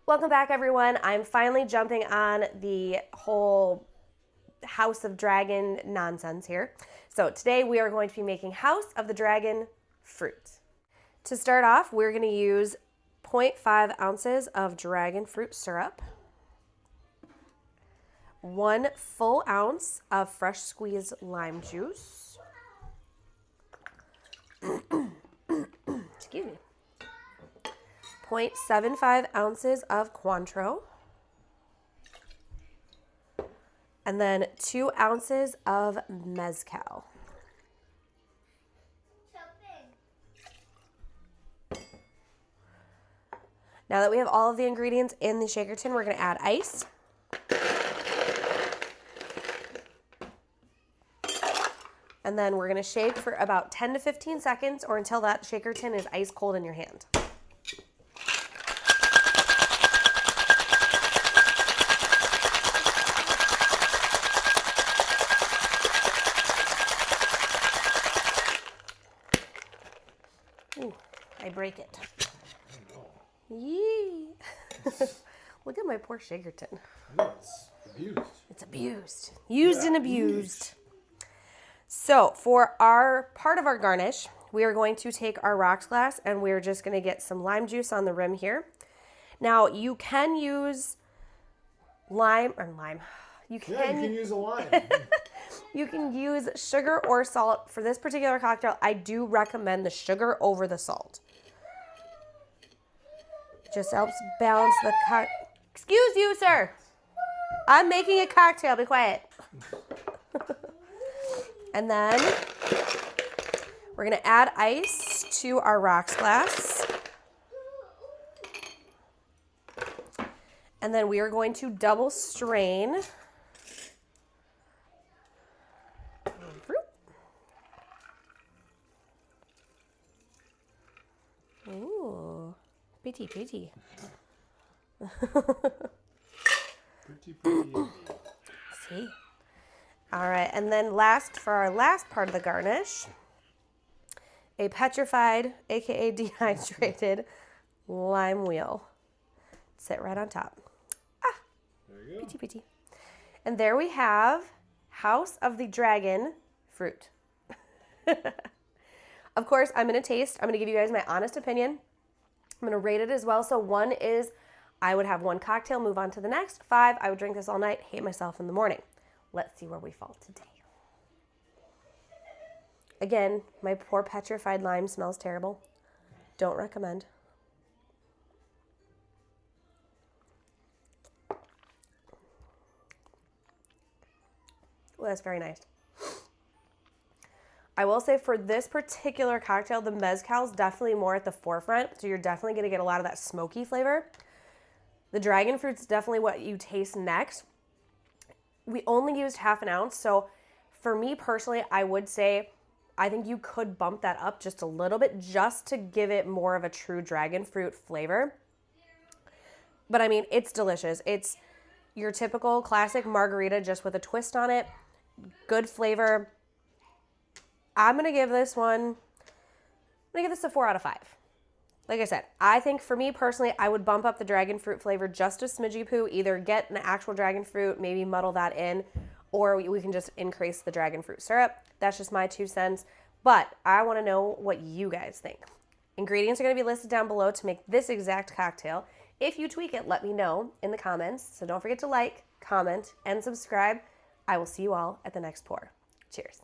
Welcome back, everyone. I'm finally jumping on the whole House of Dragon nonsense here. So today we are going to be making House of the Dragon fruit. To start off, we're going to use 0.5 ounces of dragon fruit syrup, 1 full ounce of fresh squeezed lime juice, excuse me, 0.75 ounces of Cointreau, and then 2 ounces of Mezcal. Now that we have all of the ingredients in the shaker tin, we're going to add ice. And then we're going to shake for about 10 to 15 seconds or until that shaker tin is ice cold in your hand. Ooh, I break it. Yee! Look at my poor shaker tin. It's abused. It's abused. Used and abused. So for our part of our garnish, we are going to take our rocks glass and we're just going to get some lime juice on the rim here. Now you can use lime. You can use a lime. You can use sugar or salt. For this particular cocktail, I do recommend the sugar over the salt. Just helps balance the Excuse you, sir. I'm making a cocktail. Be quiet. And then we're going to add ice to our rocks glass. And then we are going to double strain. Ooh, pretty. Pretty. See? All right, and then last, for our last part of the garnish, a petrified, aka dehydrated, lime wheel. Sit right on top. Ah, There you go. pretty. And there we have House of the Dragon fruit. Of course, I'm going to taste. I'm going to give you guys my honest opinion. I'm going to rate it as well. So 1 is I would have 1 cocktail, move on to the next. 5, I would drink this all night, hate myself in the morning. Let's see where we fall today. Again, my poor petrified lime smells terrible. Don't recommend. Well, that's very nice. I will say for this particular cocktail, the Mezcal is definitely more at the forefront, so you're definitely going to get a lot of that smoky flavor. The dragon fruit's definitely what you taste next. We only used half an ounce, so for me personally, I would say I think you could bump that up just a little bit just to give it more of a true dragon fruit flavor. But I mean, it's delicious. It's your typical classic margarita just with a twist on it. Good flavor. I'm going to give this a 4 out of 5. Like I said, I think for me personally, I would bump up the dragon fruit flavor just a smidgy poo. Either get an actual dragon fruit, maybe muddle that in, or we can just increase the dragon fruit syrup. That's just my 2 cents. But I want to know what you guys think. Ingredients are going to be listed down below to make this exact cocktail. If you tweak it, let me know in the comments. So don't forget to like, comment, and subscribe. I will see you all at the next pour. Cheers.